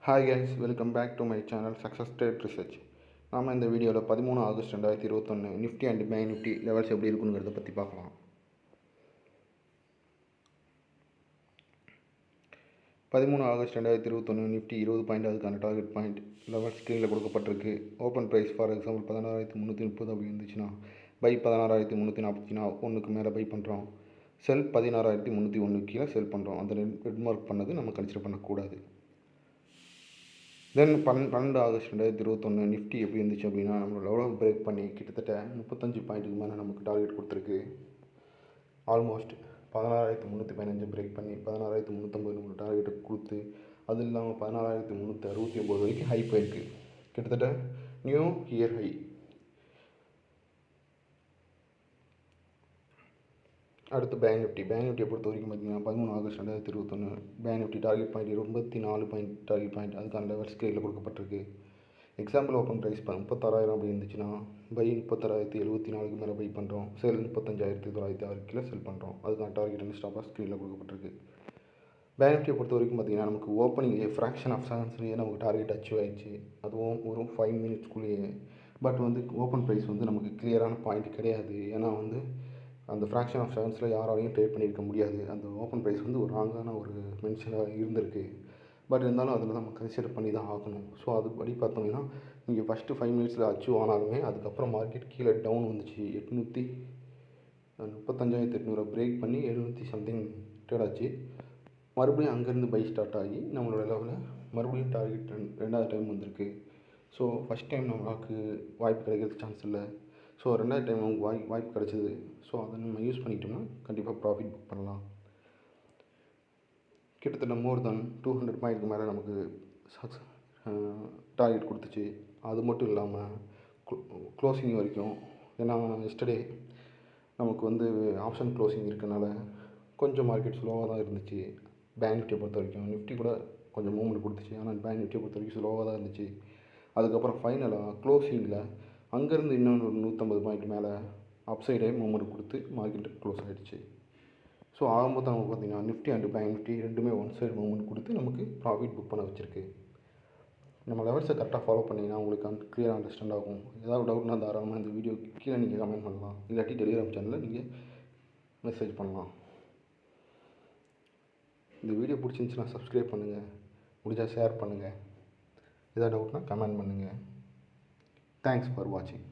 Hi guys, welcome back to my channel Success Trade Research. நாம் இந்த வீடியோவில் 13 August 2021 Nifty and bank Nifty levels எப்படி இருக்குங்கிறத பற்றி பார்க்கலாம். 13 ஆகஸ்ட் 2021 நிஃப்டி 20 பாயிண்ட் அதுக்கான டார்கெட் பாயிண்ட் லெவல் ஸ்க்ரீனில் கொடுக்கப்பட்டிருக்கு. ஓப்பன் ப்ரைஸ் ஃபார் எக்ஸாம்பிள் 16,330 அப்படி இருந்துச்சுன்னா பை 16,341க்கு மேலே பை பண்ணுறோம். செல் 16,301 கீழே செல் பண்ணுறோம். அந்த ரெட் மார்க் பண்ணது நம்ம கன்சிடர் பண்ணக்கூடாது. தென் 12 ஆகஸ்ட் 2021 நிஃப்டி எப்படி இருந்துச்சு அப்படின்னா நம்மளோட லெவல் பிரேக் பண்ணி கிட்டத்தட்ட 35 பாயிண்ட்டுக்கு மேலே நமக்கு டார்கெட் கொடுத்துருக்கு. ஆல்மோஸ்ட் 16,315 பிரேக் பண்ணி 16,350 நம்ம டார்கெட்டை கொடுத்து அது இல்லாமல் 16,369 வரைக்கும் ஹை போயிருக்கு. கிட்டத்தட்ட நியூ இயர் ஹை. அடுத்து பேங்க் நிஃப்டியை பொறுத்த வரைக்கும் பார்த்தீங்கன்னா 13 August 2021 bank Nifty target point 24 point target point அதுக்கான லெவல் ஸ்கேலில் கொடுக்கப்பட்டிருக்கு. எக்ஸாம்பிள் ஓப்பன் ப்ரைஸ் 36,000 அப்படி இருந்துச்சுன்னா பை 36,074க்கு மேலே பை பண்ணுறோம். செல் 35,906 கீழே செல் பண்ணுறோம். அதுக்கான டார்கெட் அண்ட் ஸ்டாப் ஸ்க்ரீனில் கொடுக்கப்பட்டிருக்கு. பேங்க் நிஃப்டியை பொறுத்த வரைக்கும் பார்த்தீங்கன்னா நமக்கு ஓப்பனிங் ஃப்ராக்ஷன் ஆஃப் செகண்ட்ஸ்லேயே நமக்கு டார்கெட் அச்சீவ் ஆயிடுச்சு. அதுவும் ஒரு 5 மினிட்ஸ்க்குள்ளேயே. பட் ஓப்பன் ப்ரைஸ் நமக்கு கிளியரான பாயிண்ட் கிடையாது. ஏன்னா அந்த ஃப்ராக்ஷன் ஆஃப் செகண்ட்ஸில் யாராலையும் ட்ரேட் பண்ணியிருக்க முடியாது. அந்த ஓப்பன் ப்ரைஸ் ஒரு ராங்கான ஒரு மென்ஷனாக இருந்திருக்கு. பட் இருந்தாலும் அதில் நம்ம கன்சிடர் பண்ணி தான் ஆகணும். ஸோ அதுபடி பார்த்தோம்னா நீங்கள் ஃபஸ்ட்டு 5 மினிட்ஸில் அச்சீவ் ஆனாலுமே அதுக்கப்புறம் மார்க்கெட் கீழே டவுன் வந்துச்சு. 35,800 பிரேக் பண்ணி 700 சம்திங் ட்ரேட் ஆச்சு. மறுபடியும் அங்கேருந்து பை ஸ்டார்ட் ஆகி நம்மளோட லெவலில் மறுபடியும் டார்கெட் ரெண்டாவது டைம் வந்திருக்கு. ஸோ ஃபஸ்ட் டைம் நம்மளுக்கு வாய்ப்பு கிடைக்கிறதுக்கு சான்ஸ் இல்லை. ஸோ ரெண்டாவது டைம் நமக்கு வாய்ப்பு கிடச்சிது. ஸோ அதை நம்ம யூஸ் பண்ணிக்கிட்டோம்னா கண்டிப்பாக ப்ராஃபிட் புக் பண்ணலாம். கிட்டத்தட்ட மோர் தென் 200 பாயிண்ட்க்கு மேலே நமக்கு டார்கெட் கொடுத்துச்சு. அது மட்டும் இல்லாமல் க்ளோசிங் வரைக்கும். ஏன்னா எஸ்டர்டே நமக்கு ஆப்ஷன் க்ளோசிங் இருக்கனால கொஞ்சம் மார்க்கெட் ஸ்லோவாக தான் இருந்துச்சு. பேங்க் நிஃப்டியை பொறுத்த வரைக்கும் நிஃப்டி கூட கொஞ்சம் மூவ்மெண்ட் கொடுத்துச்சு. ஆனால் பேங்க் நிஃப்டியை பொறுத்த வரைக்கும் ஸ்லோவாக தான் இருந்துச்சு. அதுக்கப்புறம் ஃபைனலாக க்ளோசிங்கில் அங்கேருந்து இன்னொன்று 150 பாயிண்ட் மேலே அப்சைடே மூவ்மெண்ட் கொடுத்து மார்க்கெட் க்ளோஸ் ஆகிடுச்சு. ஸோ ஆகும்போது நமக்கு பார்த்திங்கன்னா நிஃப்டி அண்ட் பேங்க் நிஃப்டி ரெண்டுமே ஒன் சைடு மூவ்மெண்ட் கொடுத்து நமக்கு ப்ராஃபிட் புக் பண்ண வச்சுருக்கு. நம்ம லெவல்ஸை கரெக்டாக ஃபாலோ பண்ணிங்கன்னா உங்களுக்கு கிளியராக அண்டர்ஸ்டாண்ட் ஆகும். ஏதாவது டவுட்னா தாராளமாக இந்த வீடியோ கீழே நீங்கள் கமெண்ட் பண்ணலாம். இல்லாட்டி டெலிகிராம் சேனலில் நீங்கள் மெசேஜ் பண்ணலாம். இந்த வீடியோ பிடிச்சிருந்துச்சுன்னா சப்ஸ்கிரைப் பண்ணுங்கள். முடிஞ்சால் ஷேர் பண்ணுங்கள். ஏதாவது டவுட்னா கமெண்ட் பண்ணுங்கள். தேங்க்ஸ் ஃபார் வாட்சிங்.